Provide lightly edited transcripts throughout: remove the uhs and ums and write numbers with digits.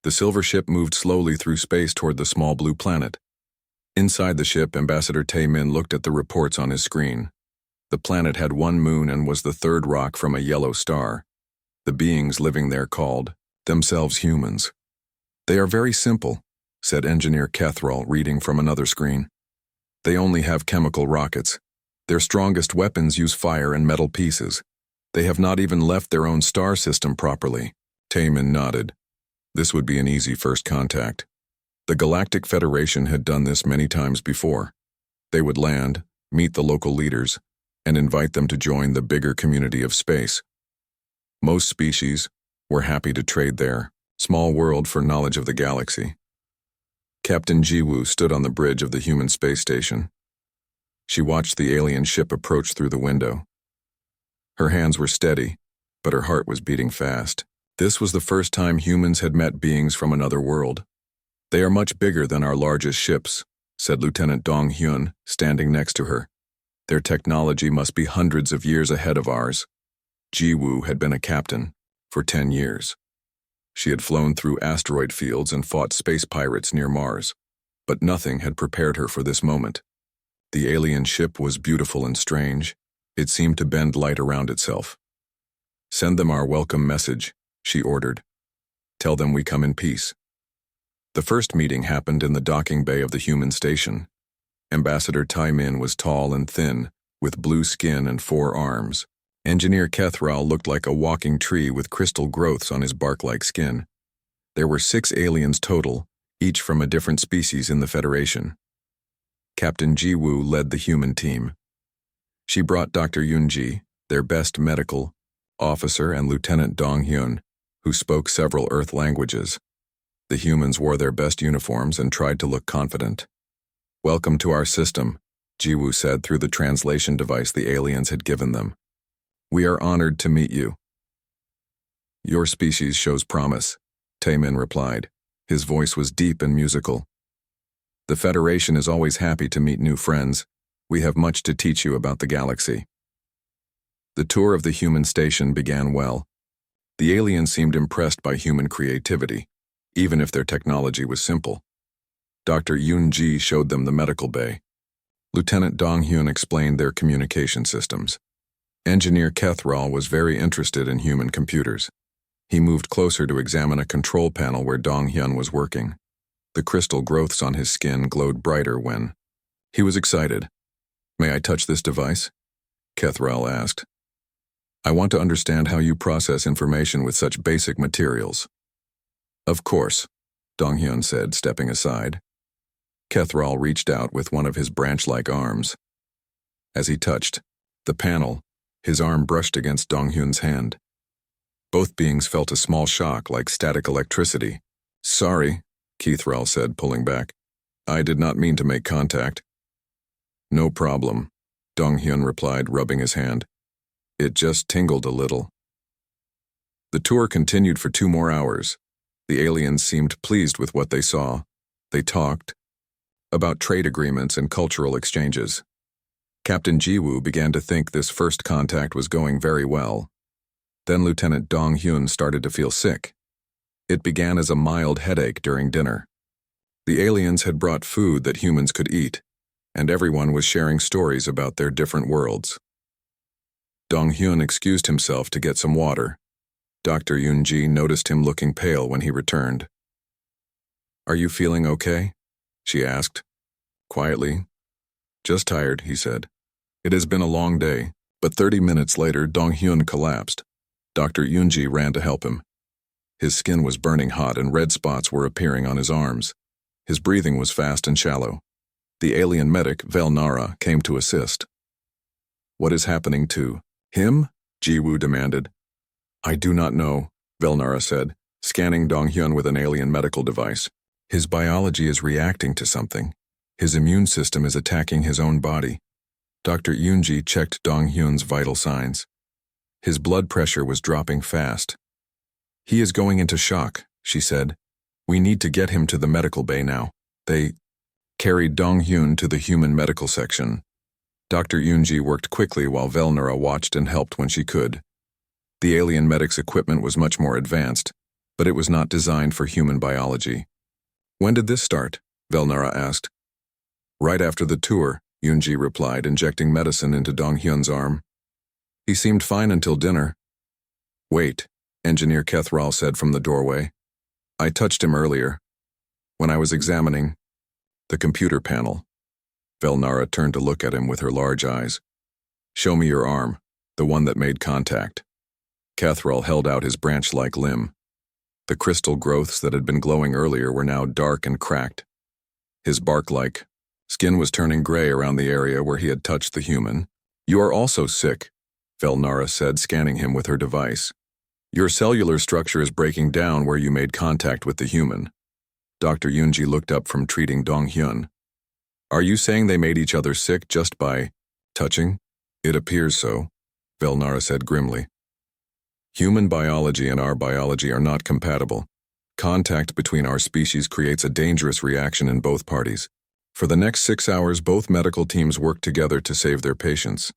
The silver ship moved slowly through space toward the small blue planet. Inside the ship, Ambassador Tae-min looked at the reports on his screen. The planet had one moon and was the third rock from a yellow star. The beings living there called themselves humans. "They are very simple," said Engineer Kethrall, reading from another screen. "They only have chemical rockets. Their strongest weapons use fire and metal pieces. They have not even left their own star system properly." Tae-min nodded. This would be an easy first contact. The Galactic Federation had done this many times before. They would land, meet the local leaders, and invite them to join the bigger community of space. Most species were happy to trade their small world for knowledge of the galaxy. Captain Jiwoo stood on the bridge of the human space station. She watched the alien ship approach through the window. Her hands were steady, but her heart was beating fast. This was the first time humans had met beings from another world. "They are much bigger than our largest ships," said Lieutenant Dong Hyun, standing next to her. "Their technology must be hundreds of years ahead of ours." Jiwoo had been a captain for 10 years. She had flown through asteroid fields and fought space pirates near Mars, but nothing had prepared her for this moment. The alien ship was beautiful and strange. It seemed to bend light around itself. "Send them our welcome message," she ordered. "Tell them we come in peace." The first meeting happened in the docking bay of the human station. Ambassador Tae-min was tall and thin, with blue skin and 4 arms. Engineer Kethrall looked like a walking tree with crystal growths on his bark-like skin. There were 6 aliens total, each from a different species in the Federation. Captain Jiwoo led the human team. She brought Dr. Yoonji, their best medical officer, and Lieutenant Dong Hyun, who spoke several Earth languages. The humans wore their best uniforms and tried to look confident. "Welcome to our system," Jiwoo said through the translation device the aliens had given them. "We are honored to meet you." "Your species shows promise," Tae-min replied. His voice was deep and musical. "The Federation is always happy to meet new friends. We have much to teach you about the galaxy." The tour of the human station began well. The aliens seemed impressed by human creativity, even if their technology was simple. Dr. Yoonji showed them the medical bay. Lieutenant Dong Hyun explained their communication systems. Engineer Kethrall was very interested in human computers. He moved closer to examine a control panel where Dong Hyun was working. The crystal growths on his skin glowed brighter when he was excited. "May I touch this device?" Kethrall asked. "I want to understand how you process information with such basic materials." "Of course," Dong Hyun said, stepping aside. Kethrall reached out with one of his branch-like arms. As he touched the panel, his arm brushed against Dong Hyun's hand. Both beings felt a small shock like static electricity. "Sorry," Kethrall said, pulling back. "I did not mean to make contact." "No problem," Dong Hyun replied, rubbing his hand. "It just tingled a little." The tour continued for 2 more hours. The aliens seemed pleased with what they saw. They talked about trade agreements and cultural exchanges. Captain Jiwoo began to think this first contact was going very well. Then Lieutenant Dong Hyun started to feel sick. It began as a mild headache during dinner. The aliens had brought food that humans could eat, and everyone was sharing stories about their different worlds. Dong Hyun excused himself to get some water. Dr. Yoonji noticed him looking pale when he returned. "Are you feeling okay?" she asked. Quietly. "Just tired," he said. "It has been a long day," but 30 minutes later Dong Hyun collapsed. Dr. Yoonji ran to help him. His skin was burning hot and red spots were appearing on his arms. His breathing was fast and shallow. The alien medic, Velnara, came to assist. "What is happening to him?" Jiwoo demanded. "I do not know," Velnara said, scanning Dong Hyun with an alien medical device. "His biology is reacting to something. His immune system is attacking his own body." Dr. Yoonji checked Dong Hyun's vital signs. His blood pressure was dropping fast. "He is going into shock," she said. "We need to get him to the medical bay now." They carried Dong Hyun to the human medical section. Dr. Yoonji worked quickly while Velnara watched and helped when she could. The alien medic's equipment was much more advanced. but it was not designed for human biology. When did this start? Velnara asked. Right after the tour, Yunji replied, injecting medicine into Donghyun's arm. He seemed fine until dinner. Wait, Engineer Kethral said from the doorway. I touched him earlier, when I was examining the computer panel. Velnara turned to look at him with her large eyes. Show me your arm, the one that made contact. Kethral held out his branch-like limb. The crystal growths that had been glowing earlier were now dark and cracked. His bark-like skin was turning gray around the area where he had touched the human. You are also sick, Velnara said, scanning him with her device. Your cellular structure is breaking down where you made contact with the human. Dr. Yunji looked up from treating Donghyun. Are you saying they made each other sick just by touching? It appears so, Velnara said grimly. Human biology and our biology are not compatible. Contact between our species creates a dangerous reaction in both parties. For the next 6 hours, both medical teams worked together to save their patients.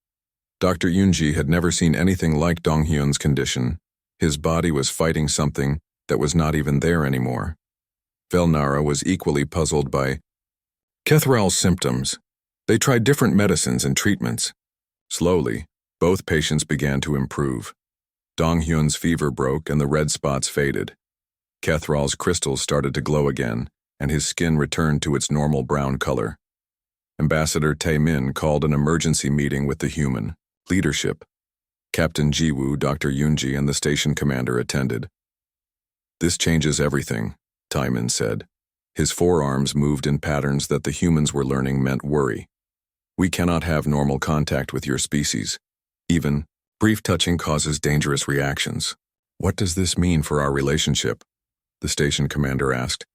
Dr. Yunji had never seen anything like Donghyun's condition. His body was fighting something that was not even there anymore. Velnara was equally puzzled by Kethral's symptoms. They tried different medicines and treatments. Slowly, both patients began to improve. Donghyun's fever broke and the red spots faded. Kethral's crystals started to glow again, and his skin returned to its normal brown color. Ambassador Tae-min called an emergency meeting with the human leadership. Captain Jiwoo, Dr. Yunji, and the station commander attended. This changes everything, Tae-min said. His forearms moved in patterns that the humans were learning meant worry. We cannot have normal contact with your species. Even brief touching causes dangerous reactions. What does this mean for our relationship? The station commander asked.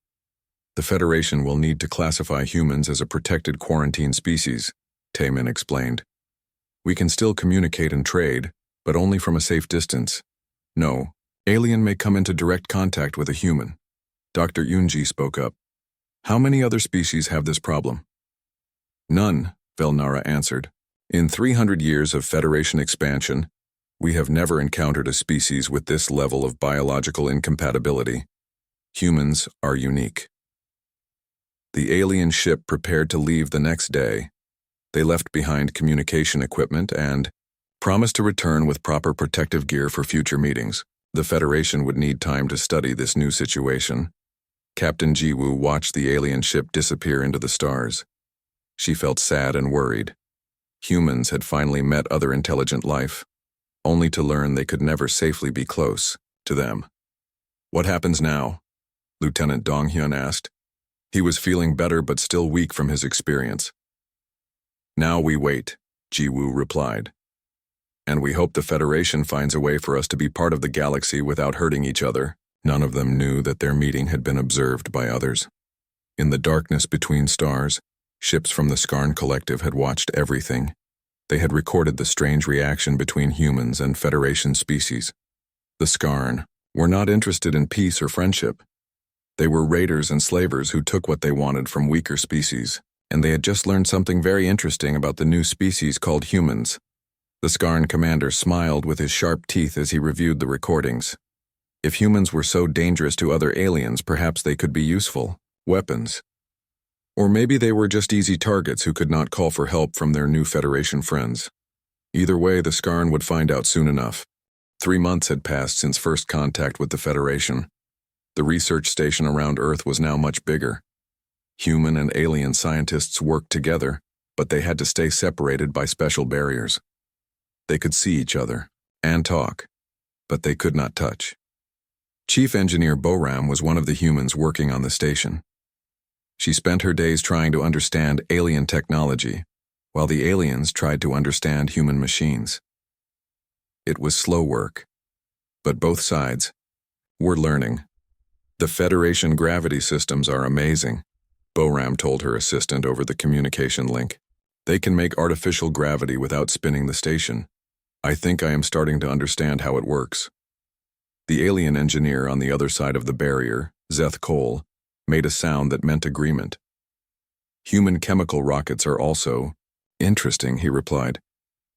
The Federation will need to classify humans as a protected quarantine species, Tae-min explained. We can still communicate and trade, but only from a safe distance. No, alien may come into direct contact with a human. Dr. Yunji spoke up. How many other species have this problem? None, Velnara answered. In 300 years of Federation expansion, we have never encountered a species with this level of biological incompatibility. Humans are unique. The alien ship prepared to leave the next day. They left behind communication equipment and promised to return with proper protective gear for future meetings. The Federation would need time to study this new situation. Captain Jiwoo watched the alien ship disappear into the stars. She felt sad and worried. Humans had finally met other intelligent life, only to learn they could never safely be close to them. What happens now? Lieutenant Donghyun asked. He was feeling better but still weak from his experience. Now we wait, Jiwoo replied. And we hope the Federation finds a way for us to be part of the galaxy without hurting each other. None of them knew that their meeting had been observed by others. In the darkness between stars, ships from the Skarn Collective had watched everything. They had recorded the strange reaction between humans and Federation species. The Skarn were not interested in peace or friendship. They were raiders and slavers who took what they wanted from weaker species, and they had just learned something very interesting about the new species called humans. The Skarn commander smiled with his sharp teeth as he reviewed the recordings. If humans were so dangerous to other aliens, perhaps they could be useful weapons. Or maybe they were just easy targets who could not call for help from their new Federation friends. Either way, the Skarn would find out soon enough. 3 months had passed since first contact with the Federation. The research station around Earth was now much bigger. Human and alien scientists worked together, but they had to stay separated by special barriers. They could see each other and talk, but they could not touch. Chief Engineer Boram was one of the humans working on the station. She spent her days trying to understand alien technology, while the aliens tried to understand human machines. It was slow work, but both sides were learning. The Federation gravity systems are amazing, Boram told her assistant over the communication link. They can make artificial gravity without spinning the station. I think I am starting to understand how it works. The alien engineer on the other side of the barrier, Zeth Cole, made a sound that meant agreement. Human chemical rockets are also interesting, he replied.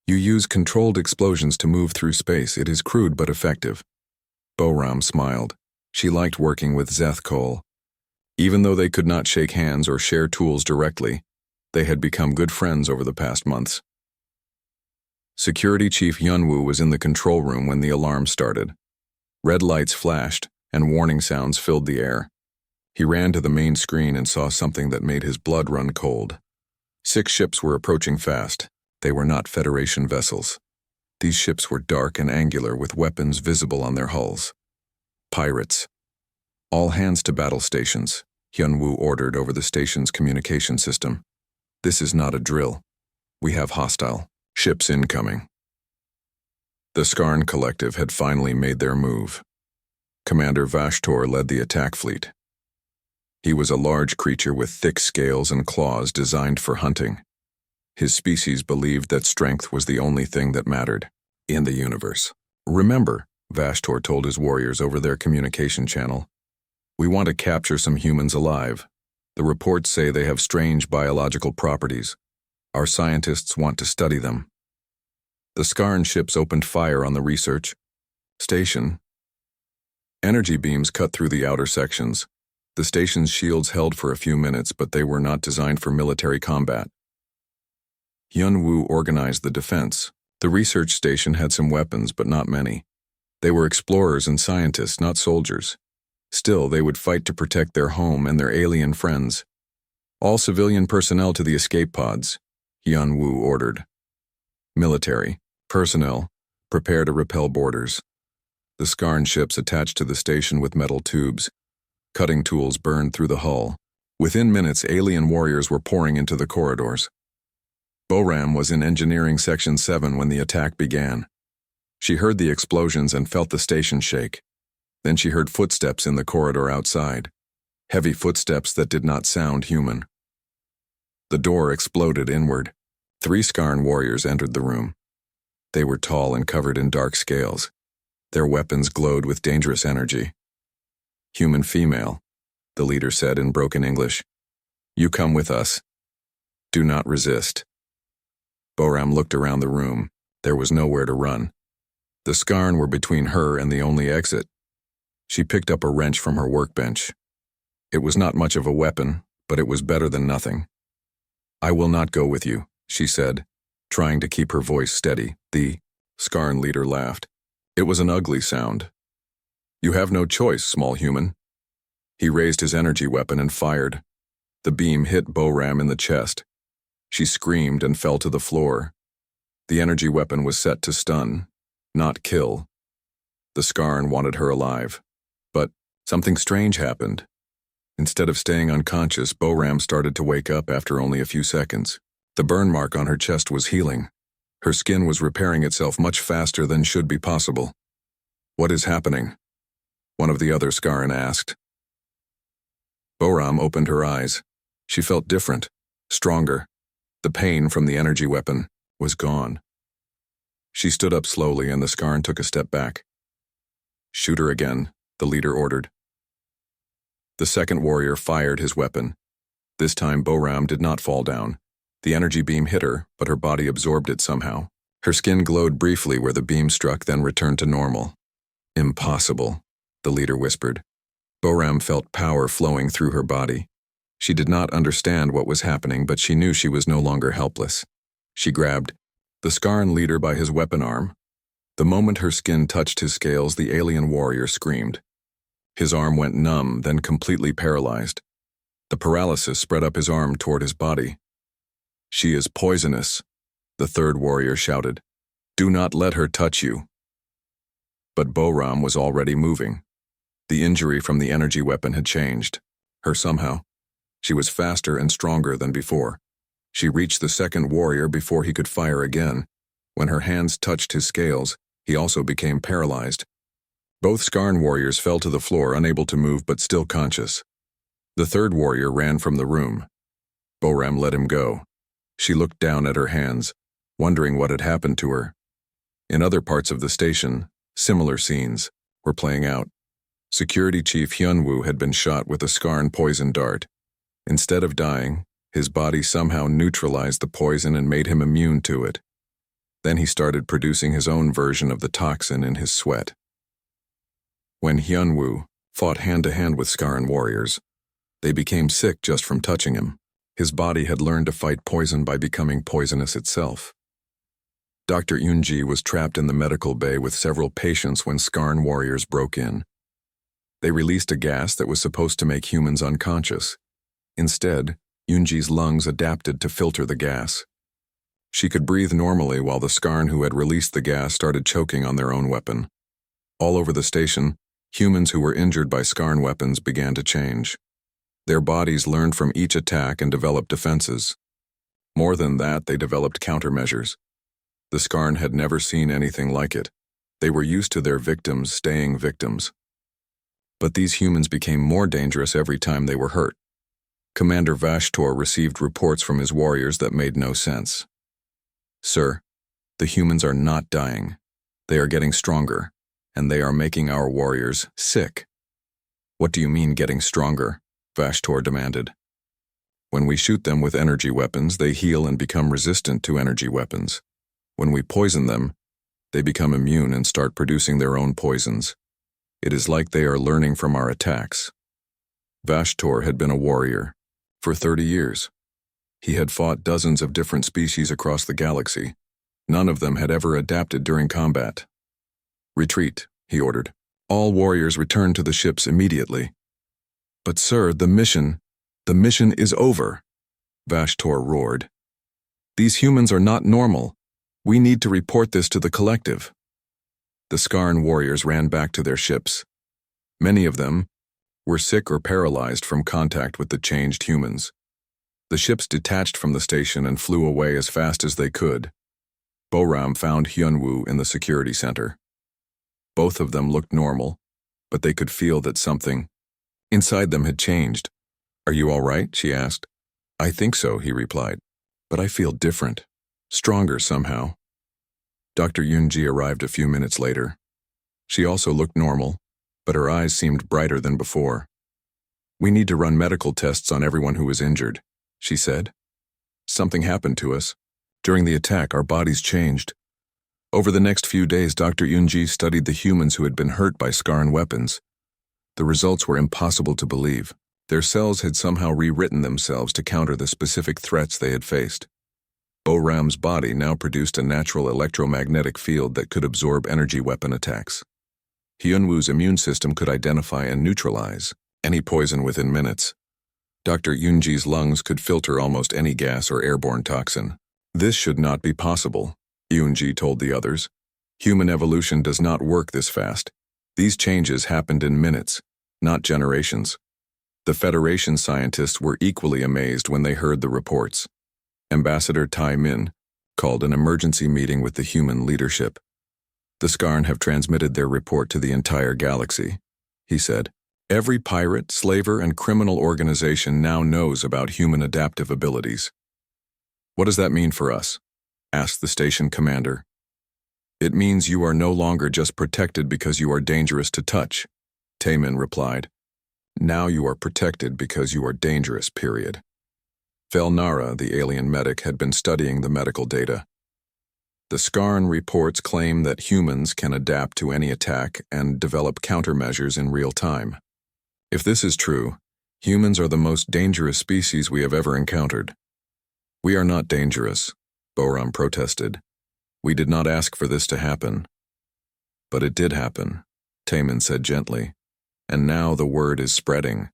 You use controlled explosions to move through space. It is crude but effective. Boram smiled. She liked working with Zeth Cole. Even though they could not shake hands or share tools directly, they had become good friends over the past months. Security Chief Hyunwoo was in the control room when the alarm started. Red lights flashed, and warning sounds filled the air. He ran to the main screen and saw something that made his blood run cold. 6 ships were approaching fast. They were not Federation vessels. These ships were dark and angular with weapons visible on their hulls. Pirates. All hands to battle stations, Hyunwoo ordered over the station's communication system. This is not a drill. We have hostile ships incoming. The Skarn Collective had finally made their move. Commander Vashtor led the attack fleet. He was a large creature with thick scales and claws designed for hunting. His species believed that strength was the only thing that mattered in the universe. Remember, Vashtor told his warriors over their communication channel, we want to capture some humans alive. The reports say they have strange biological properties. Our scientists want to study them. The Skarn ships opened fire on the research station. Energy beams cut through the outer sections. The station's shields held for a few minutes, but they were not designed for military combat. Hyunwoo organized the defense. The research station had some weapons, but not many. They were explorers and scientists, not soldiers. Still, they would fight to protect their home and their alien friends. All civilian personnel to the escape pods, Hyunwoo ordered. Military personnel, prepare to repel boarders. The Skarn ships attached to the station with metal tubes. Cutting tools burned through the hull. Within minutes, alien warriors were pouring into the corridors. Boram was in Engineering Section 7 when the attack began. She heard the explosions and felt the station shake. Then she heard footsteps in the corridor outside. Heavy footsteps that did not sound human. The door exploded inward. 3 Skarn warriors entered the room. They were tall and covered in dark scales. Their weapons glowed with dangerous energy. Human female, the leader said in broken English. You come with us. Do not resist. Boram looked around the room. There was nowhere to run. The Skarn were between her and the only exit. She picked up a wrench from her workbench. It was not much of a weapon, but it was better than nothing. I will not go with you, she said, trying to keep her voice steady. The Skarn leader laughed. It was an ugly sound. You have no choice, small human. He raised his energy weapon and fired. The beam hit Boram in the chest. She screamed and fell to the floor. The energy weapon was set to stun, not kill. The Skarn wanted her alive. But something strange happened. Instead of staying unconscious, Boram started to wake up after only a few seconds. The burn mark on her chest was healing. Her skin was repairing itself much faster than should be possible. What is happening? One of the other Skarn asked. Boram opened her eyes. She felt different, stronger. The pain from the energy weapon was gone. She stood up slowly and the Skarn took a step back. Shoot her again, the leader ordered. The second warrior fired his weapon. This time Boram did not fall down. The energy beam hit her, but her body absorbed it somehow. Her skin glowed briefly where the beam struck, then returned to normal. Impossible, the leader whispered. Boram felt power flowing through her body. She did not understand what was happening, but she knew she was no longer helpless. She grabbed the Skarn leader by his weapon arm. The moment her skin touched his scales, the alien warrior screamed. His arm went numb, then completely paralyzed. The paralysis spread up his arm toward his body. She is poisonous, the third warrior shouted. Do not let her touch you. But Boram was already moving. The injury from the energy weapon had changed her somehow. She was faster and stronger than before. She reached the second warrior before he could fire again. When her hands touched his scales, he also became paralyzed. Both Skarn warriors fell to the floor, unable to move but still conscious. The third warrior ran from the room. Boram let him go. She looked down at her hands, wondering what had happened to her. In other parts of the station, similar scenes were playing out. Security Chief Hyunwoo had been shot with a Skarn poison dart. Instead of dying, his body somehow neutralized the poison and made him immune to it. Then he started producing his own version of the toxin in his sweat. When Hyunwoo fought hand-to-hand with Scarn warriors. They became sick just from touching him. His body had learned to fight poison by becoming poisonous itself. Dr. Yunji was trapped in the medical bay with several patients when Scarn warriors broke in. They released a gas that was supposed to make humans unconscious. Instead, Yunji's lungs adapted to filter the gas. She could breathe normally while the Scarn who had released the gas started choking on their own weapon. All over the station, humans who were injured by Scarn weapons began to change. Their bodies learned from each attack and developed defenses. More than that, they developed countermeasures. The Scarn had never seen anything like it. They were used to their victims staying victims. But these humans became more dangerous every time they were hurt. Commander Vashtor received reports from his warriors that made no sense. "Sir, the humans are not dying. They are getting stronger, and they are making our warriors sick." "What do you mean getting stronger?" Vashtor demanded. "When we shoot them with energy weapons, they heal and become resistant to energy weapons. When we poison them, they become immune and start producing their own poisons. It is like they are learning from our attacks." Vashtor had been a warrior for 30 years. He had fought dozens of different species across the galaxy. None of them had ever adapted during combat. "Retreat," he ordered. "All warriors return to the ships immediately." "But sir, the mission is over," Vashtor roared. "These humans are not normal. We need to report this to the collective." The Scarn warriors ran back to their ships. Many of them were sick or paralyzed from contact with the changed humans. The ships detached from the station and flew away as fast as they could. Boram found Hyunwoo in the security center. Both of them looked normal, but they could feel that something inside them had changed. "Are you all right?" she asked. "I think so," he replied. "But I feel different. Stronger somehow." Dr. Yunji arrived a few minutes later. She also looked normal, but her eyes seemed brighter than before. "We need to run medical tests on everyone who was injured," she said. "Something happened to us. During the attack, our bodies changed." Over the next few days, Dr. Yunji studied the humans who had been hurt by Scarn weapons. The results were impossible to believe. Their cells had somehow rewritten themselves to counter the specific threats they had faced. Boram's body now produced a natural electromagnetic field that could absorb energy weapon attacks. Hyunwoo's immune system could identify and neutralize any poison within minutes. Dr. Yunji's lungs could filter almost any gas or airborne toxin. "This should not be possible," Yunji told the others. "Human evolution does not work this fast. These changes happened in minutes, not generations." The Federation scientists were equally amazed when they heard the reports. Ambassador Tai Min called an emergency meeting with the human leadership. "The Scarn have transmitted their report to the entire galaxy," he said. "Every pirate, slaver, and criminal organization now knows about human adaptive abilities." "What does that mean for us?" asked the station commander. "It means you are no longer just protected because you are dangerous to touch," Tai Min replied. "Now you are protected because you are dangerous, period." Felnara, the alien medic, had been studying the medical data. The Scarn reports claim that humans can adapt to any attack and develop countermeasures in real time. If this is true, humans are the most dangerous species we have ever encountered. "We are not dangerous," Boram protested. "We did not ask for this to happen." "But it did happen," Tai Min said gently. "And now the word is spreading.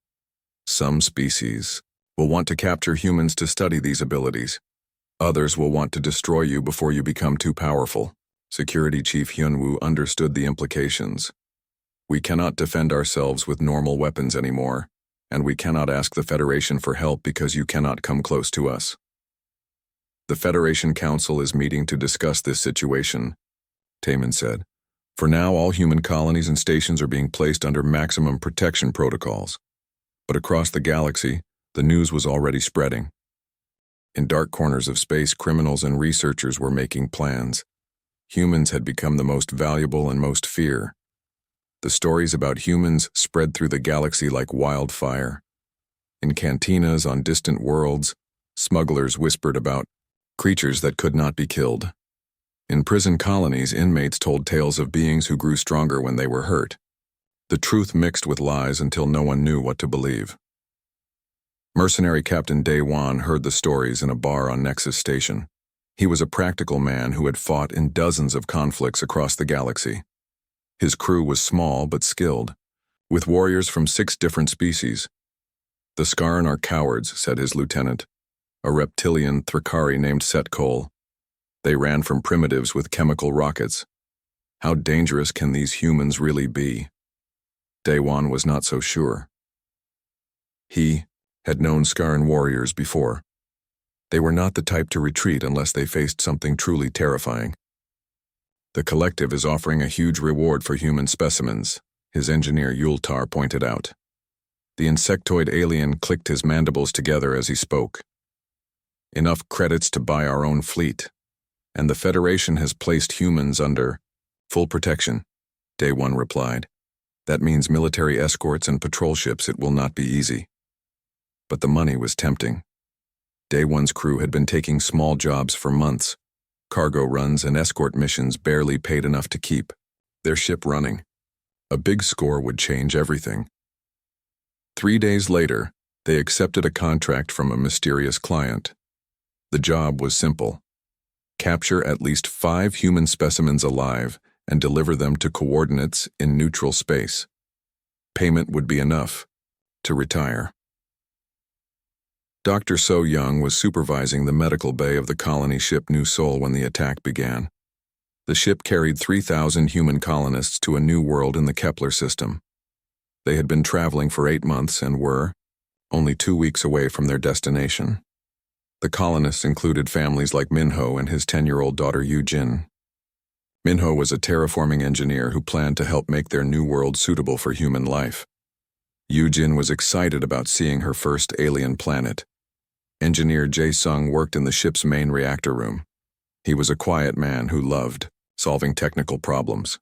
Some species will want to capture humans to study these abilities. Others will want to destroy you before you become too powerful." Security Chief Hyunwoo understood the implications. "We cannot defend ourselves with normal weapons anymore, and we cannot ask the Federation for help because you cannot come close to us." "The Federation Council is meeting to discuss this situation," Tai Min said. "For now, all human colonies and stations are being placed under maximum protection protocols." But across the galaxy, the news was already spreading. In dark corners of space, criminals and researchers were making plans. Humans had become the most valuable and most feared. The stories about humans spread through the galaxy like wildfire. In cantinas on distant worlds, smugglers whispered about creatures that could not be killed. In prison colonies, inmates told tales of beings who grew stronger when they were hurt. The truth mixed with lies until no one knew what to believe. Mercenary Captain Day-Wan heard the stories in a bar on Nexus Station. He was a practical man who had fought in dozens of conflicts across the galaxy. His crew was small but skilled, with warriors from 6 different species. "The Skarn are cowards," said his lieutenant, a reptilian Thrakari named Setcole. "They ran from primitives with chemical rockets. How dangerous can these humans really be?" Day-Wan was not so sure. He had known Skarn warriors before. They were not the type to retreat unless they faced something truly terrifying. "The collective is offering a huge reward for human specimens," his engineer Yultar pointed out. The insectoid alien clicked his mandibles together as he spoke. "Enough credits to buy our own fleet, and the Federation has placed humans under full protection," Day-One replied. "That means military escorts and patrol ships. It will not be easy." But the money was tempting. Day-One's crew had been taking small jobs for months. Cargo runs and escort missions barely paid enough to keep their ship running. A big score would change everything. 3 days later, they accepted a contract from a mysterious client. The job was simple: capture at least 5 human specimens alive and deliver them to coordinates in neutral space. Payment would be enough to retire. Dr. So Young was supervising the medical bay of the colony ship New Sol when the attack began. The ship carried 3,000 human colonists to a new world in the Kepler system. They had been traveling for 8 months and were only 2 weeks away from their destination. The colonists included families like Minho and his 10-year-old daughter Yu-Jin. Minho was a terraforming engineer who planned to help make their new world suitable for human life. Yu-Jin was excited about seeing her first alien planet. Engineer Jae-sung worked in the ship's main reactor room. He was a quiet man who loved solving technical problems.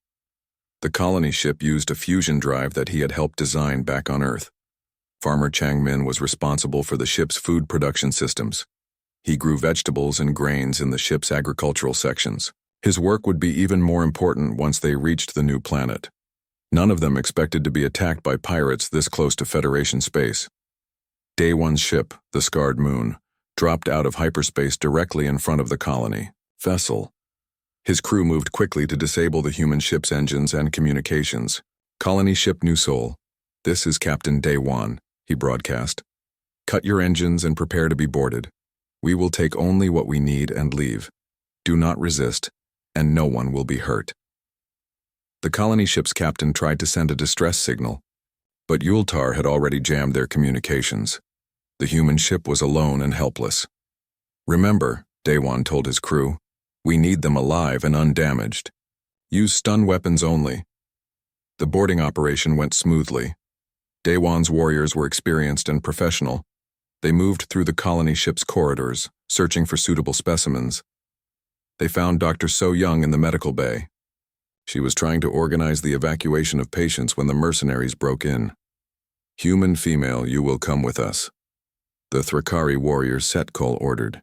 The colony ship used a fusion drive that he had helped design back on Earth. Farmer Chang-min was responsible for the ship's food production systems. He grew vegetables and grains in the ship's agricultural sections. His work would be even more important once they reached the new planet. None of them expected to be attacked by pirates this close to Federation space. Day-One's ship, the Scarred Moon, dropped out of hyperspace directly in front of the colony vessel. His crew moved quickly to disable the human ship's engines and communications. "Colony ship New Sol, this is Captain Day-Wan," he broadcast. "Cut your engines and prepare to be boarded. We will take only what we need and leave. Do not resist, and no one will be hurt." The colony ship's captain tried to send a distress signal, but Yultar had already jammed their communications. The human ship was alone and helpless. "Remember," Day-Wan told his crew, "we need them alive and undamaged. Use stun weapons only." The boarding operation went smoothly. Day-Wan's warriors were experienced and professional. They moved through the colony ship's corridors, searching for suitable specimens. They found Dr. So Young in the medical bay. She was trying to organize the evacuation of patients when the mercenaries broke in. "Human female, you will come with us," the Thrakari warrior Setcole ordered.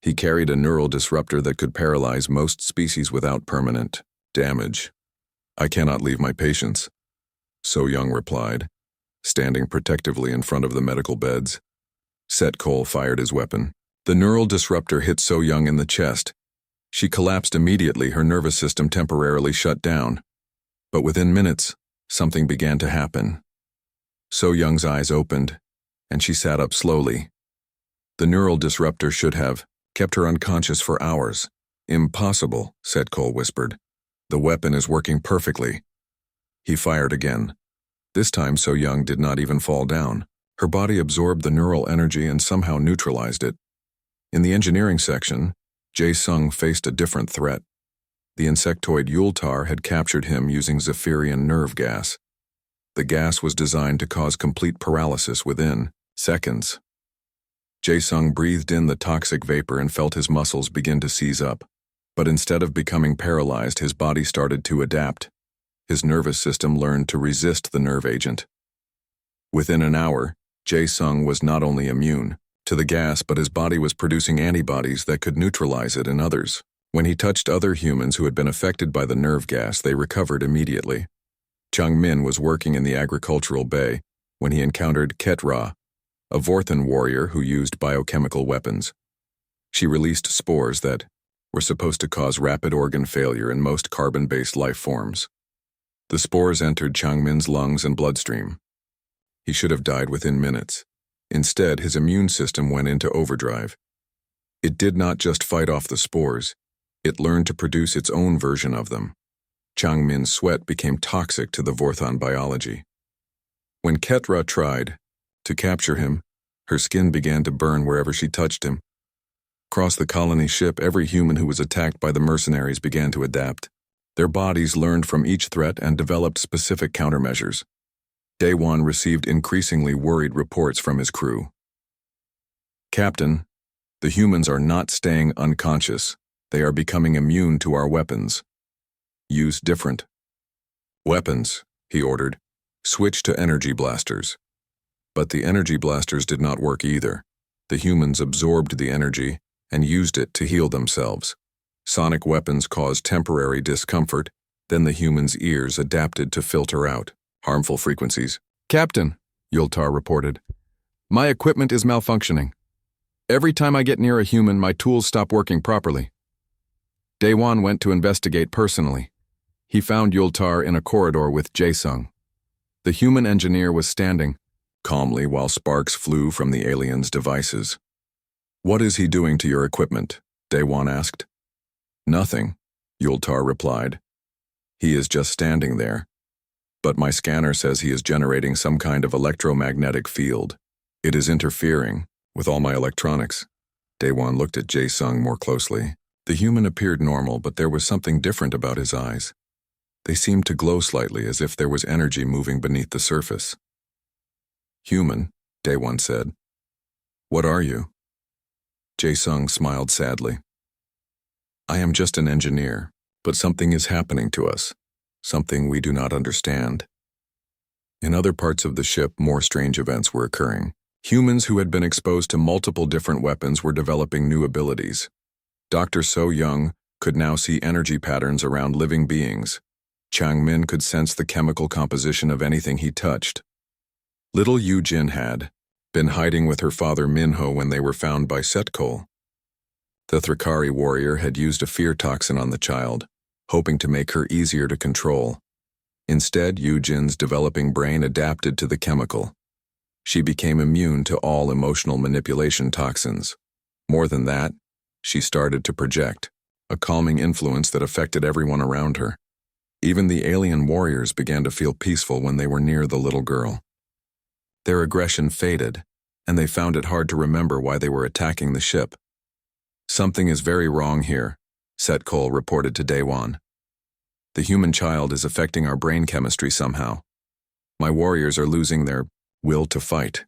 He carried a neural disruptor that could paralyze most species without permanent damage. "I cannot leave my patients," So Young replied, standing protectively in front of the medical beds. Setcole fired his weapon. The neural disruptor hit So Young in the chest. She collapsed immediately, her nervous system temporarily shut down. But within minutes, something began to happen. So Young's eyes opened, and she sat up slowly. The neural disruptor should have kept her unconscious for hours. "Impossible," Setcole whispered. "The weapon is working perfectly." He fired again. This time So Young did not even fall down. Her body absorbed the neural energy and somehow neutralized it. In the engineering section, Jae-sung faced a different threat. The insectoid Yultar had captured him using Zephyrian nerve gas. The gas was designed to cause complete paralysis within seconds. Jae-sung breathed in the toxic vapor and felt his muscles begin to seize up. But instead of becoming paralyzed, his body started to adapt. His nervous system learned to resist the nerve agent. Within an hour, Jae-sung was not only immune to the gas, but his body was producing antibodies that could neutralize it in others. When he touched other humans who had been affected by the nerve gas, they recovered immediately. Chung Min was working in the agricultural bay when he encountered Ketra, a Vorthan warrior who used biochemical weapons. She released spores that were supposed to cause rapid organ failure in most carbon-based life forms. The spores entered Chung Min's lungs and bloodstream. He should have died within minutes. Instead, his immune system went into overdrive. It did not just fight off the spores, it learned to produce its own version of them. Chung Min's sweat became toxic to the Vorthan biology. When Ketra tried to capture him, her skin began to burn wherever she touched him. Across the colony ship, every human who was attacked by the mercenaries began to adapt. Their bodies learned from each threat and developed specific countermeasures. Daewon received increasingly worried reports from his crew. "Captain, the humans are not staying unconscious. They are becoming immune to our weapons. Use different weapons," he ordered. "Switch to energy blasters." But the energy blasters did not work either. The humans absorbed the energy and used it to heal themselves. Sonic weapons caused temporary discomfort, then the humans' ears adapted to filter out harmful frequencies. "Captain," Yultar reported, "my equipment is malfunctioning. Every time I get near a human, my tools stop working properly." Daewon went to investigate personally. He found Yultar in a corridor with Jae-sung. The human engineer was standing calmly while sparks flew from the aliens' devices. "What is he doing to your equipment?" Daewon asked. "Nothing," Yultar replied. "He is just standing there. But my scanner says he is generating some kind of electromagnetic field. It is interfering with all my electronics." Daewon looked at Jae-sung more closely. The human appeared normal, but there was something different about his eyes. They seemed to glow slightly, as if there was energy moving beneath the surface. "Human," Daewon said. "What are you?" Jae-sung smiled sadly. "I am just an engineer, but something is happening to us, something we do not understand." In other parts of the ship, more strange events were occurring. Humans who had been exposed to multiple different weapons were developing new abilities. Dr. So Young could now see energy patterns around living beings. Chung Min could sense the chemical composition of anything he touched. Little Yu Jin had been hiding with her father Minho when they were found by Setkol. The Thrakari warrior had used a fear toxin on the child, hoping to make her easier to control. Instead, Yu Jin's developing brain adapted to the chemical. She became immune to all emotional manipulation toxins. More than that, she started to project a calming influence that affected everyone around her. Even the alien warriors began to feel peaceful when they were near the little girl. Their aggression faded, and they found it hard to remember why they were attacking the ship. "Something is very wrong here," Setkol reported to Daewon. "The human child is affecting our brain chemistry somehow. My warriors are losing their will to fight."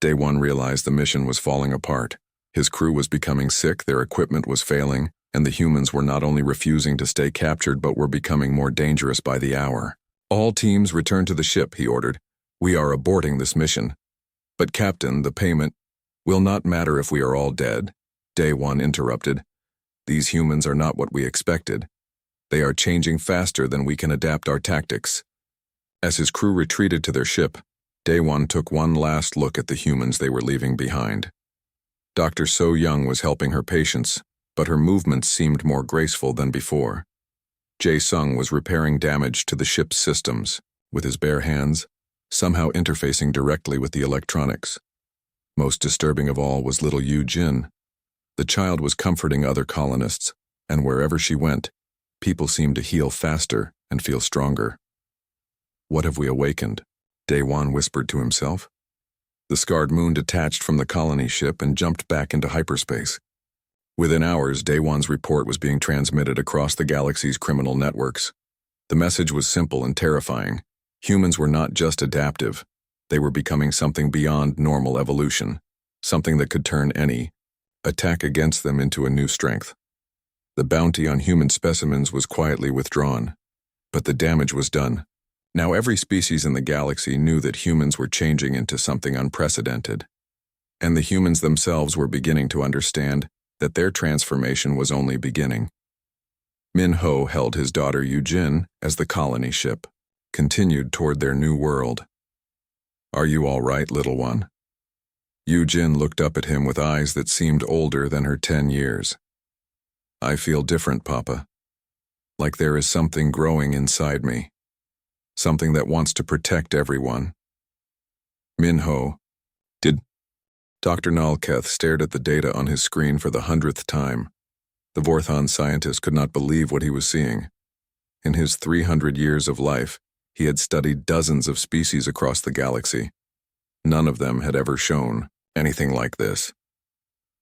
Daewon realized the mission was falling apart. His crew was becoming sick, their equipment was failing, and the humans were not only refusing to stay captured but were becoming more dangerous by the hour. "All teams return to the ship," he ordered. "We are aborting this mission." "But Captain, the payment will not matter if we are all dead," Daewon interrupted. "These humans are not what we expected. They are changing faster than we can adapt our tactics." As his crew retreated to their ship, Daewon took one last look at the humans they were leaving behind. Dr. So Young was helping her patients, but her movements seemed more graceful than before. Jae-sung was repairing damage to the ship's systems, with his bare hands, somehow interfacing directly with the electronics. Most disturbing of all was little Yu Jin. The child was comforting other colonists, and wherever she went, people seemed to heal faster and feel stronger. "What have we awakened?" Daewon whispered to himself. The scarred moon detached from the colony ship and jumped back into hyperspace. Within hours, Daewon's report was being transmitted across the galaxy's criminal networks. The message was simple and terrifying. Humans were not just adaptive. They were becoming something beyond normal evolution, something that could turn any attack against them into a new strength. The bounty on human specimens was quietly withdrawn, but the damage was done. Now every species in the galaxy knew that humans were changing into something unprecedented, and the humans themselves were beginning to understand that their transformation was only beginning. Minho held his daughter Yu Jin as the colony ship. continued toward their new world. "Are you all right, little one?" Yu-Jin looked up at him with eyes that seemed older than her 10 years. "I feel different, Papa. Like there is something growing inside me. Something that wants to protect everyone." "Minho, did—" Dr. Nalketh stared at the data on his screen for the 100th time. The Vorthon scientist could not believe what he was seeing. In his 300 years of life, he had studied dozens of species across the galaxy. None of them had ever shown anything like this.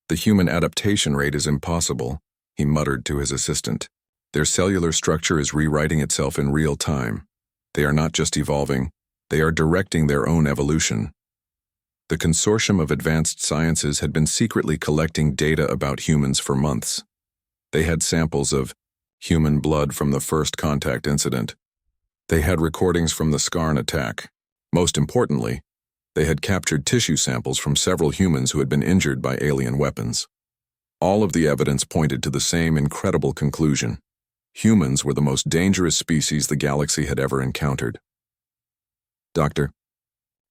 "The human adaptation rate is impossible," he muttered to his assistant. "Their cellular structure is rewriting itself in real time. They are not just evolving, they are directing their own evolution." The Consortium of Advanced Sciences had been secretly collecting data about humans for months. They had samples of human blood from the first contact incident. They had recordings from the Skarn attack. Most importantly, they had captured tissue samples from several humans who had been injured by alien weapons. All of the evidence pointed to the same incredible conclusion. Humans were the most dangerous species the galaxy had ever encountered. "Doctor,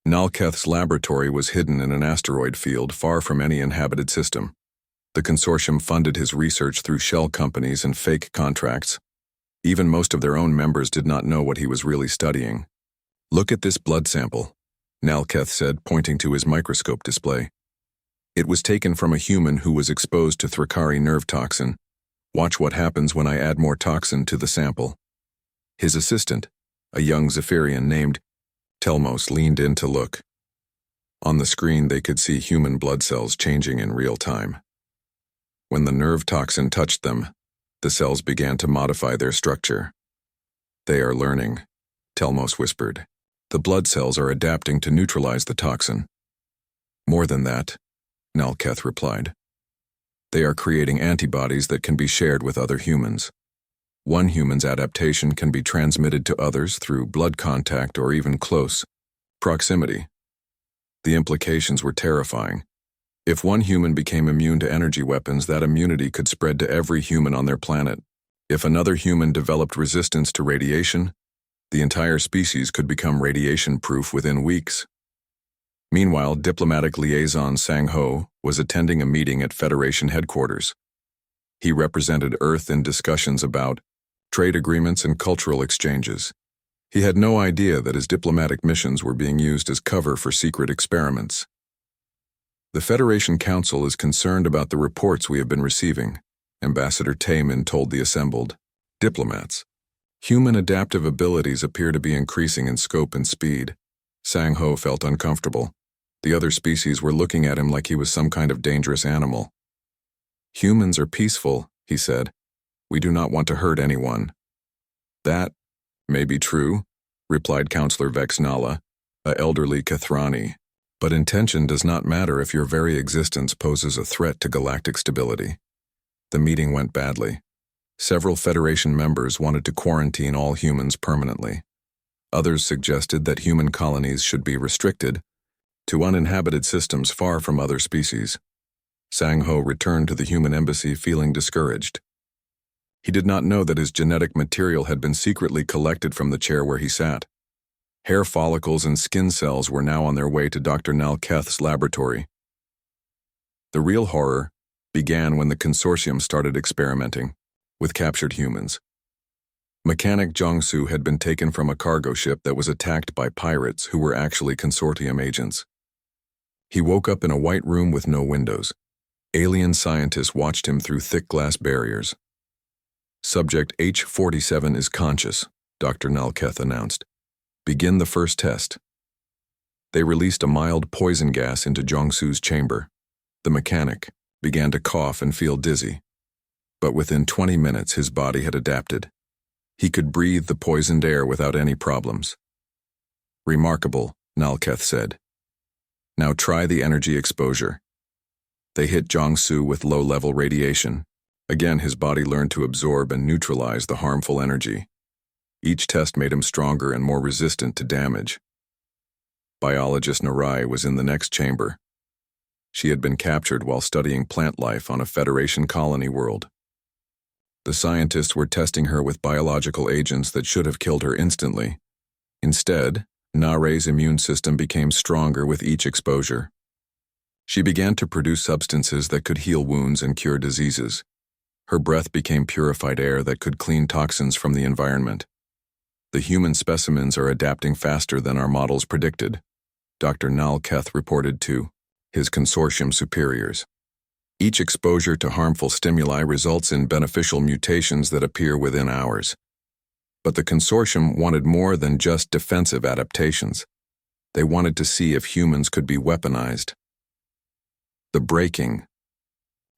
Nalketh's laboratory was hidden in an asteroid field far from any inhabited system. The consortium funded his research through shell companies and fake contracts. Even most of their own members did not know what he was really studying. Look at this blood sample," Nalketh said, pointing to his microscope display. "It was taken from a human who was exposed to Thrakari nerve toxin. Watch what happens when I add more toxin to the sample." His assistant, a young Zephyrian named Telmos, leaned in to look. On the screen they could see human blood cells changing in real time. When the nerve toxin touched them, the cells began to modify their structure. "They are learning," Telmos whispered. "The blood cells are adapting to neutralize the toxin." "More than that," Nalketh replied. "They are creating antibodies that can be shared with other humans. One human's adaptation can be transmitted to others through blood contact or even close proximity." The implications were terrifying. If one human became immune to energy weapons, that immunity could spread to every human on their planet. If another human developed resistance to radiation, the entire species could become radiation-proof within weeks. Meanwhile, diplomatic liaison Sang-Ho was attending a meeting at Federation headquarters. He represented Earth in discussions about trade agreements and cultural exchanges. He had no idea that his diplomatic missions were being used as cover for secret experiments. "The Federation Council is concerned about the reports we have been receiving," Ambassador Taemin told the assembled diplomats. "Human adaptive abilities appear to be increasing in scope and speed." Sang-Ho felt uncomfortable. The other species were looking at him like he was some kind of dangerous animal. "Humans are peaceful," he said. "We do not want to hurt anyone." "That may be true," replied Counselor Vexnala, a elderly Kathrani. "But intention does not matter if your very existence poses a threat to galactic stability." The meeting went badly. Several Federation members wanted to quarantine all humans permanently. Others suggested that human colonies should be restricted to uninhabited systems far from other species. Sang-Ho returned to the human embassy feeling discouraged. He did not know that his genetic material had been secretly collected from the chair where he sat. Hair follicles and skin cells were now on their way to Dr. Nalketh's laboratory. The real horror began when the consortium started experimenting with captured humans. Mechanic Jiangsu had been taken from a cargo ship that was attacked by pirates who were actually consortium agents. He woke up in a white room with no windows. Alien scientists watched him through thick glass barriers. "Subject H-47 is conscious," Dr. Nalketh announced. "Begin the first test." They released a mild poison gas into Jiangsu's chamber. The mechanic began to cough and feel dizzy. But within 20 minutes his body had adapted. He could breathe the poisoned air without any problems. "Remarkable," Nalketh said. "Now try the energy exposure." They hit Jiangsu with low-level radiation. Again, his body learned to absorb and neutralize the harmful energy. Each test made him stronger and more resistant to damage. Biologist Narai was in the next chamber. She had been captured while studying plant life on a Federation colony world. The scientists were testing her with biological agents that should have killed her instantly, Instead, Nare's immune system became stronger with each exposure. She began to produce substances that could heal wounds and cure diseases. Her breath became purified air that could clean toxins from the environment. The human specimens are adapting faster than our models predicted, Dr. Nalketh reported to his consortium superiors. Each exposure to harmful stimuli results in beneficial mutations that appear within hours. But the consortium wanted more than just defensive adaptations. They wanted to see if humans could be weaponized. The breaking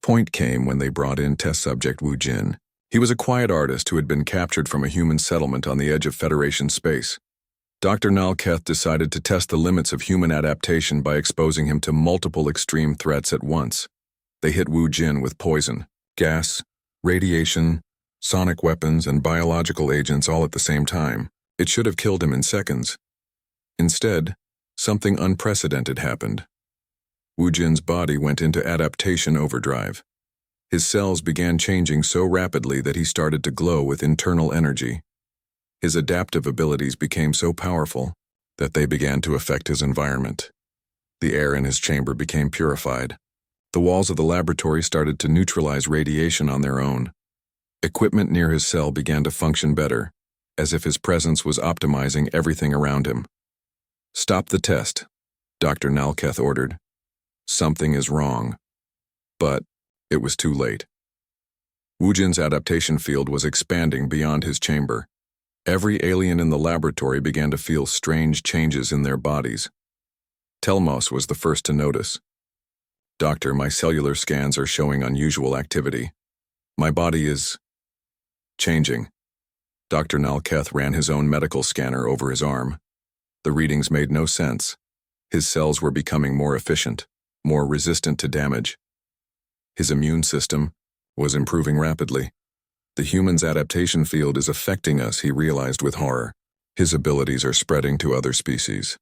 point came when they brought in test subject Wu Jin. He was a quiet artist who had been captured from a human settlement on the edge of Federation space. Dr. Nalketh decided to test the limits of human adaptation by exposing him to multiple extreme threats at once. They hit Wu Jin with poison, gas, radiation, sonic weapons, and biological agents all at the same time. It should have killed him in seconds. Instead, something unprecedented happened. Wu Jin's body went into adaptation overdrive. His cells began changing so rapidly that he started to glow with internal energy. His adaptive abilities became so powerful that they began to affect his environment. The air in his chamber became purified. The walls of the laboratory started to neutralize radiation on their own. Equipment near his cell began to function better, as if his presence was optimizing everything around him. "Stop the test," Dr. Nalketh ordered. "Something is wrong." But it was too late. Wu Jin's adaptation field was expanding beyond his chamber. Every alien in the laboratory began to feel strange changes in their bodies. Telmos was the first to notice. "Doctor, my cellular scans are showing unusual activity. My body is changing." Dr. Nalketh ran his own medical scanner over his arm. The readings made no sense. His cells were becoming more efficient, more resistant to damage. His immune system was improving rapidly. "The human's adaptation field is affecting us," he realized with horror. His abilities are spreading to other species.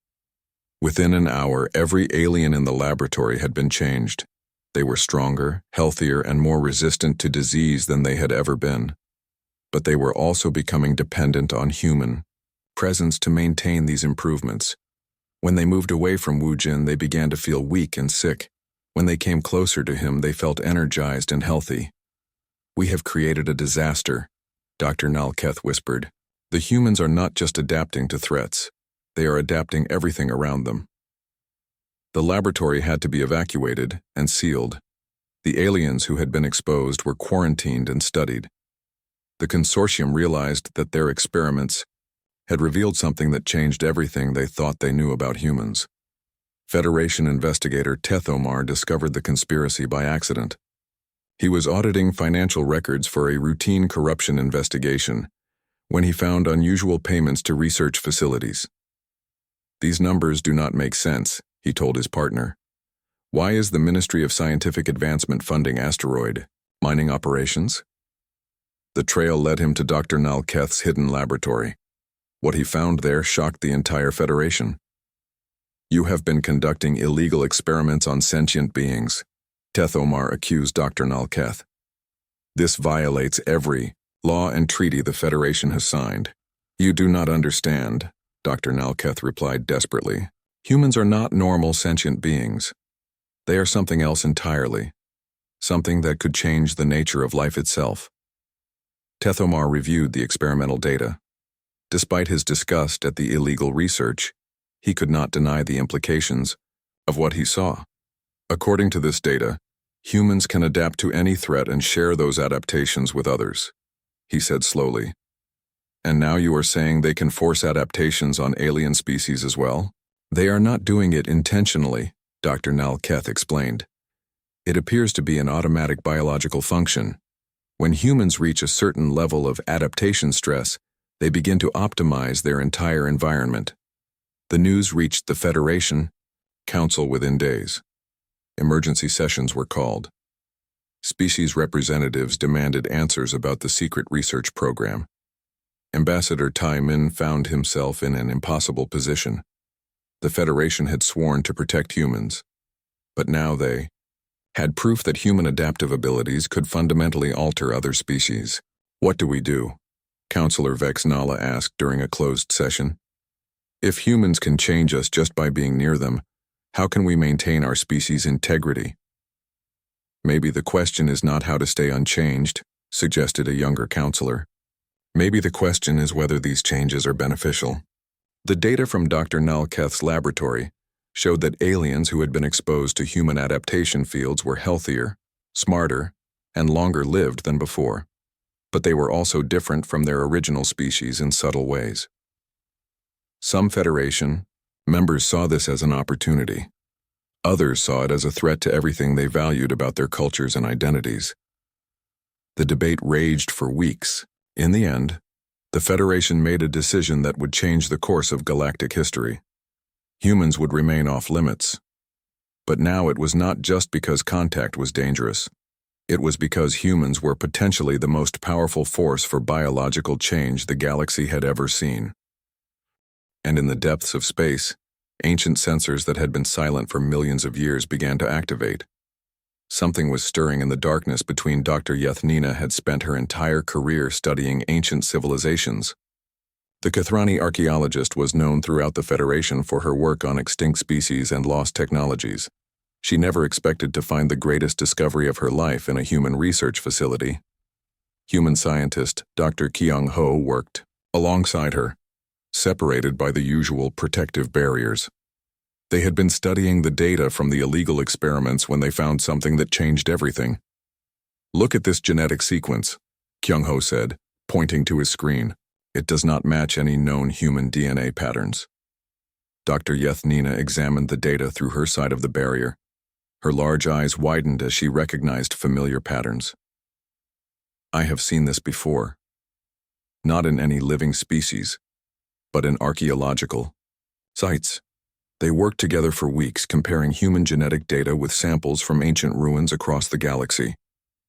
Within an hour, every alien in the laboratory had been changed. They were stronger, healthier, and more resistant to disease than they had ever been. But they were also becoming dependent on human presence to maintain these improvements. When they moved away from Wu Jin, they began to feel weak and sick. When they came closer to him, they felt energized and healthy. "We have created a disaster," Dr. Nalketh whispered. "The humans are not just adapting to threats. They are adapting everything around them." The laboratory had to be evacuated and sealed. The aliens who had been exposed were quarantined and studied. The consortium realized that their experiments had revealed something that changed everything they thought they knew about humans. Federation investigator Tethomar discovered the conspiracy by accident. He was auditing financial records for a routine corruption investigation when he found unusual payments to research facilities. "These numbers do not make sense," he told his partner. "Why is the Ministry of Scientific Advancement funding asteroid mining operations?" The trail led him to Dr. Nalketh's hidden laboratory. What he found there shocked the entire Federation. "You have been conducting illegal experiments on sentient beings," Tethomar accused Dr. Nalketh. "This violates every law and treaty the Federation has signed." "You do not understand," Dr. Nalketh replied desperately. "Humans are not normal sentient beings. They are something else entirely, something that could change the nature of life itself." Tethomar reviewed the experimental data. Despite his disgust at the illegal research, he could not deny the implications of what he saw. According to this data, humans can adapt to any threat and share those adaptations with others, he said slowly. "And now you are saying they can force adaptations on alien species as well?" "They are not doing it intentionally," Dr. Nalketh explained. "It appears to be an automatic biological function. When humans reach a certain level of adaptation stress, they begin to optimize their entire environment." The news reached the Federation Council within days. Emergency sessions were called. Species representatives demanded answers about the secret research program. Ambassador Tai Min found himself in an impossible position. The Federation had sworn to protect humans, but now they had proof that human adaptive abilities could fundamentally alter other species. "What do we do?" Counselor Vex Nala asked during a closed session. If humans can change us just by being near them, how can we maintain our species' integrity? Maybe the question is not how to stay unchanged, suggested a younger counselor. Maybe the question is whether these changes are beneficial. The data from Dr. Nalketh's laboratory showed that aliens who had been exposed to human adaptation fields were healthier, smarter, and longer lived than before. But they were also different from their original species in subtle ways. Some Federation members saw this as an opportunity. Others saw it as a threat to everything they valued about their cultures and identities. The debate raged for weeks. In the end, the Federation made a decision that would change the course of galactic history. Humans would remain off limits. But now it was not just because contact was dangerous. It was because humans were potentially the most powerful force for biological change the galaxy had ever seen. And in the depths of space, ancient sensors that had been silent for millions of years began to activate. Something was stirring in the darkness between Dr. Yethnina had spent her entire career studying ancient civilizations. The Kathrani archaeologist was known throughout the Federation for her work on extinct species and lost technologies. She never expected to find the greatest discovery of her life in a human research facility. Human scientist Dr. Kyung-ho worked alongside her, separated by the usual protective barriers. They had been studying the data from the illegal experiments when they found something that changed everything. "Look at this genetic sequence," Kyung-ho said, pointing to his screen. "It does not match any known human DNA patterns." Dr. Yethnina examined the data through her side of the barrier. Her large eyes widened as she recognized familiar patterns. "I have seen this before. Not in any living species, but in archaeological sites." They worked together for weeks, comparing human genetic data with samples from ancient ruins across the galaxy.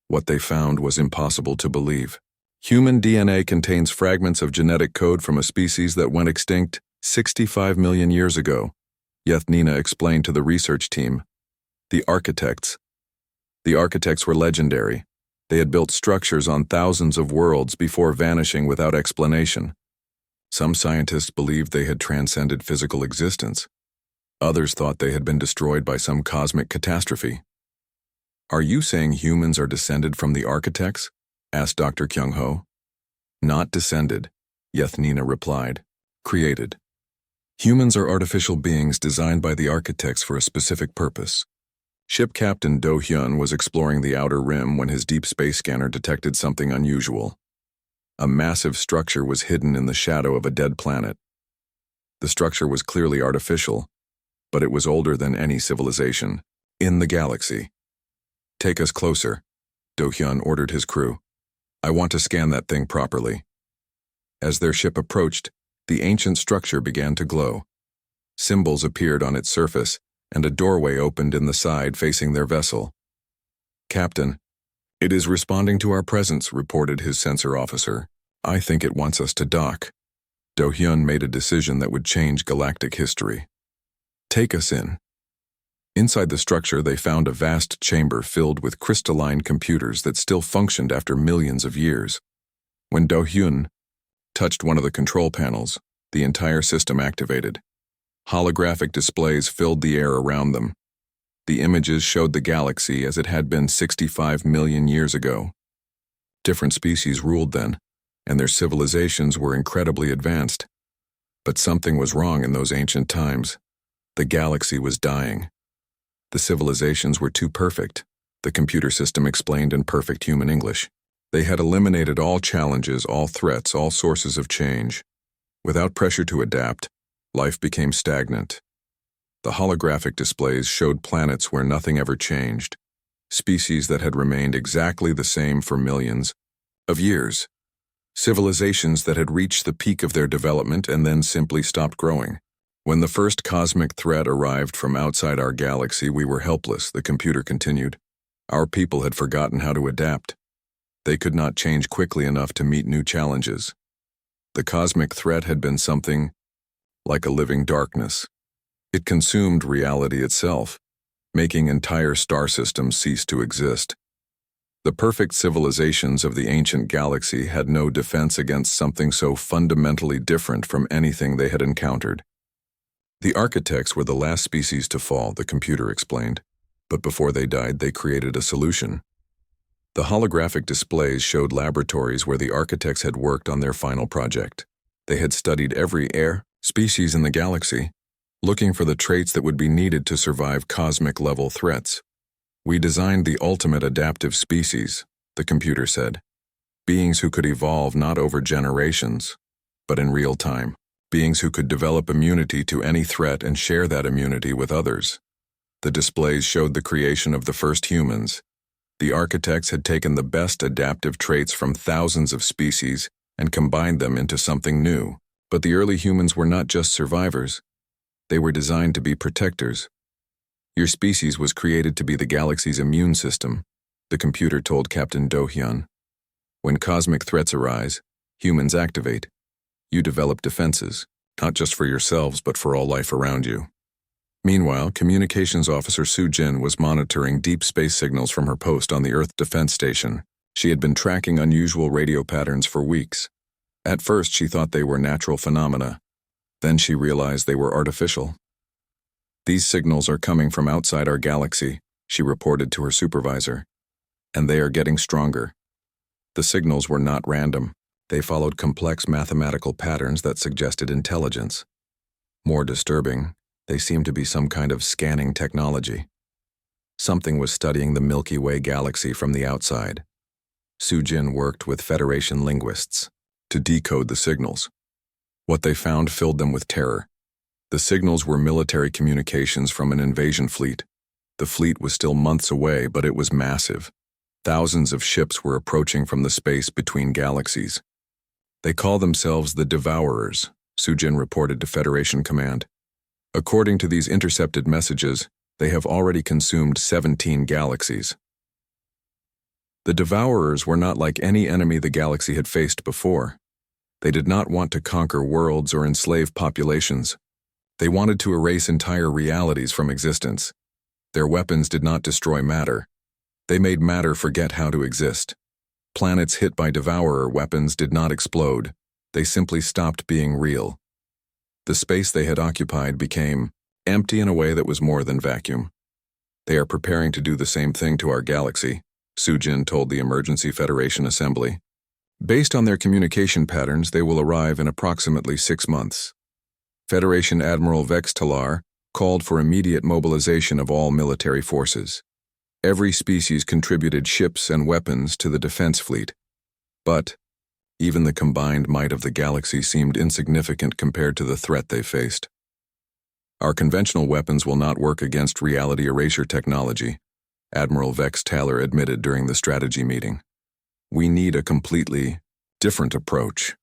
What they found was impossible to believe. Human DNA contains fragments of genetic code from a species that went extinct 65 million years ago, Yethnina explained to the research team. The architects were legendary. They had built structures on thousands of worlds before vanishing without explanation. Some scientists believed they had transcended physical existence. Others thought they had been destroyed by some cosmic catastrophe. "Are you saying humans are descended from the architects?" asked Dr. Kyung-ho. "Not descended," Yethnina replied. "Created. Humans are artificial beings designed by the architects for a specific purpose." Ship Captain Do-hyun was exploring the outer rim when his deep space scanner detected something unusual. A massive structure was hidden in the shadow of a dead planet. The structure was clearly artificial, but it was older than any civilization in the galaxy. "Take us closer," Do-hyun ordered his crew. "I want to scan that thing properly." As their ship approached, the ancient structure began to glow. Symbols appeared on its surface, and a doorway opened in the side facing their vessel. "Captain, it is responding to our presence," reported his sensor officer. "I think it wants us to dock." Do-hyun made a decision that would change galactic history. "Take us in." Inside the structure, they found a vast chamber filled with crystalline computers that still functioned after millions of years. When Do-hyun touched one of the control panels, the entire system activated. Holographic displays filled the air around them. The images showed the galaxy as it had been 65 million years ago. Different species ruled then, and their civilizations were incredibly advanced. But something was wrong in those ancient times. The galaxy was dying. The civilizations were too perfect, the computer system explained in perfect human English. They had eliminated all challenges, all threats, all sources of change. Without pressure to adapt, life became stagnant. The holographic displays showed planets where nothing ever changed, species that had remained exactly the same for millions of years, civilizations that had reached the peak of their development and then simply stopped growing. "When the first cosmic threat arrived from outside our galaxy, we were helpless," the computer continued. "Our people had forgotten how to adapt. They could not change quickly enough to meet new challenges. The cosmic threat had been something like a living darkness. It consumed reality itself, making entire star systems cease to exist. The perfect civilizations of the ancient galaxy had no defense against something so fundamentally different from anything they had encountered. The architects were the last species to fall, the computer explained. But before they died, they created a solution. The holographic displays showed laboratories where the architects had worked on their final project. They had studied every species in the galaxy, looking for the traits that would be needed to survive cosmic-level threats. We designed the ultimate adaptive species, the computer said. Beings who could evolve not over generations, but in real time. Beings who could develop immunity to any threat and share that immunity with others. The displays showed the creation of the first humans. The architects had taken the best adaptive traits from thousands of species and combined them into something new. But the early humans were not just survivors. They were designed to be protectors. Your species was created to be the galaxy's immune system, the computer told Captain Do-hyun. When cosmic threats arise, humans activate. You develop defenses, not just for yourselves but for all life around you. Meanwhile, Communications Officer Soo-jin was monitoring deep space signals from her post on the Earth Defense Station. She had been tracking unusual radio patterns for weeks. At first, she thought they were natural phenomena. Then she realized they were artificial. These signals are coming from outside our galaxy, she reported to her supervisor. And they are getting stronger. The signals were not random. They followed complex mathematical patterns that suggested intelligence. More disturbing, they seemed to be some kind of scanning technology. Something was studying the Milky Way galaxy from the outside. Soo-jin worked with Federation linguists to decode the signals. What they found filled them with terror. The signals were military communications from an invasion fleet. The fleet was still months away, but it was massive. Thousands of ships were approaching from the space between galaxies. They call themselves the Devourers, Soo-jin reported to Federation Command. According to these intercepted messages, they have already consumed 17 galaxies. The Devourers were not like any enemy the galaxy had faced before. They did not want to conquer worlds or enslave populations. They wanted to erase entire realities from existence. Their weapons did not destroy matter. They made matter forget how to exist. Planets hit by Devourer weapons did not explode. They simply stopped being real. The space they had occupied became empty in a way that was more than vacuum. They are preparing to do the same thing to our galaxy, Soo-jin told the Emergency Federation Assembly. Based on their communication patterns, they will arrive in approximately 6 months. Federation Admiral Vex Talar called for immediate mobilization of all military forces. Every species contributed ships and weapons to the defense fleet. But even the combined might of the galaxy seemed insignificant compared to the threat they faced. Our conventional weapons will not work against reality erasure technology, Admiral Vex Talar admitted during the strategy meeting. We need a completely different approach.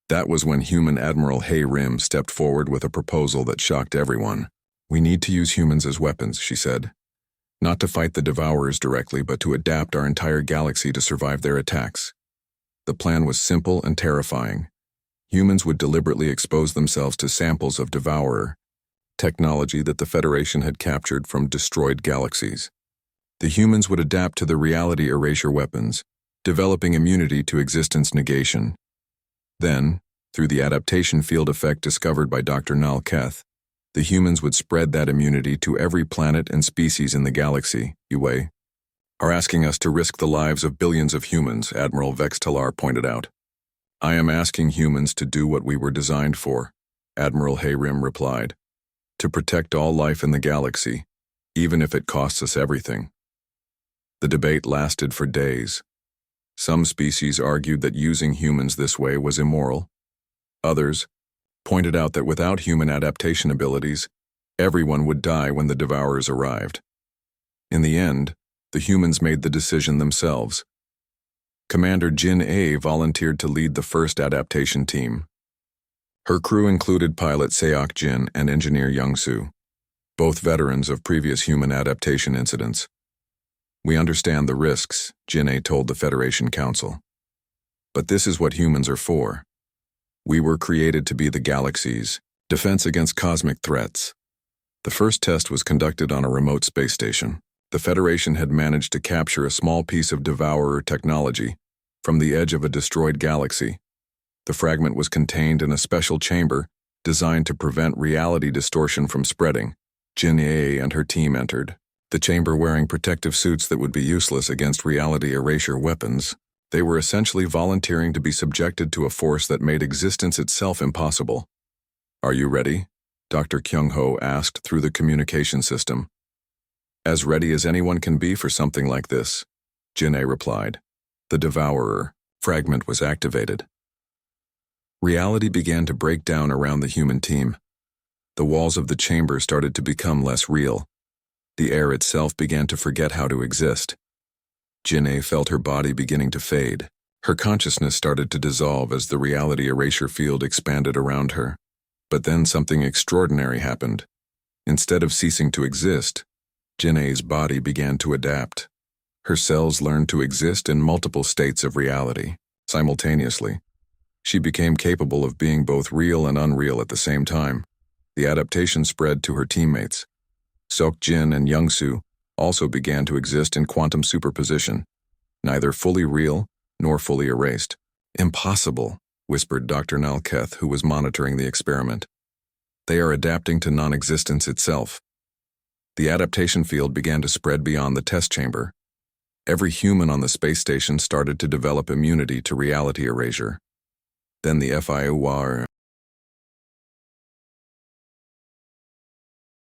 That was when human Admiral Rim stepped forward with a proposal that shocked everyone. We need to use humans as weapons, she said. Not to fight the Devourers directly, but to adapt our entire galaxy to survive their attacks. The plan was simple and terrifying. Humans would deliberately expose themselves to samples of Devourer, technology that the Federation had captured from destroyed galaxies. The humans would adapt to the reality erasure weapons, developing immunity to existence negation. Then, through the adaptation field effect discovered by Dr. Nal Keth, the humans would spread that immunity to every planet and species in the galaxy. You are asking us to risk the lives of billions of humans, Admiral Vex Talar pointed out. I am asking humans to do what we were designed for, Admiral Rim replied. To protect all life in the galaxy, even if it costs us everything. The debate lasted for days. Some species argued that using humans this way was immoral. Others pointed out that without human adaptation abilities, everyone would die when the Devourers arrived. In the end, the humans made the decision themselves. Commander Jin A volunteered to lead the first adaptation team. Her crew included pilot Seok Jin and engineer Young-soo, both veterans of previous human adaptation incidents. We understand the risks, Jin A told the Federation Council. But this is what humans are for. We were created to be the galaxy's defense against cosmic threats. The first test was conducted on a remote space station. The Federation had managed to capture a small piece of Devourer technology from the edge of a destroyed galaxy. The fragment was contained in a special chamber designed to prevent reality distortion from spreading. Jin A and her team entered the chamber wearing protective suits that would be useless against reality erasure weapons. They were essentially volunteering to be subjected to a force that made existence itself impossible. "Are you ready?" Dr. Kyung-ho asked through the communication system. "As ready as anyone can be for something like this," Jin-A replied. The Devourer fragment was activated. Reality began to break down around the human team. The walls of the chamber started to become less real. The air itself began to forget how to exist. Jin-A felt her body beginning to fade. Her consciousness started to dissolve as the reality erasure field expanded around her. But then something extraordinary happened. Instead of ceasing to exist, Jin-A's body began to adapt. Her cells learned to exist in multiple states of reality, simultaneously. She became capable of being both real and unreal at the same time. The adaptation spread to her teammates. Seok-jin and Young-soo also began to exist in quantum superposition, neither fully real nor fully erased. "Impossible," whispered Dr. Nalketh, who was monitoring the experiment. "They are adapting to non-existence itself." The adaptation field began to spread beyond the test chamber. Every human on the space station started to develop immunity to reality erasure. Then the HFY War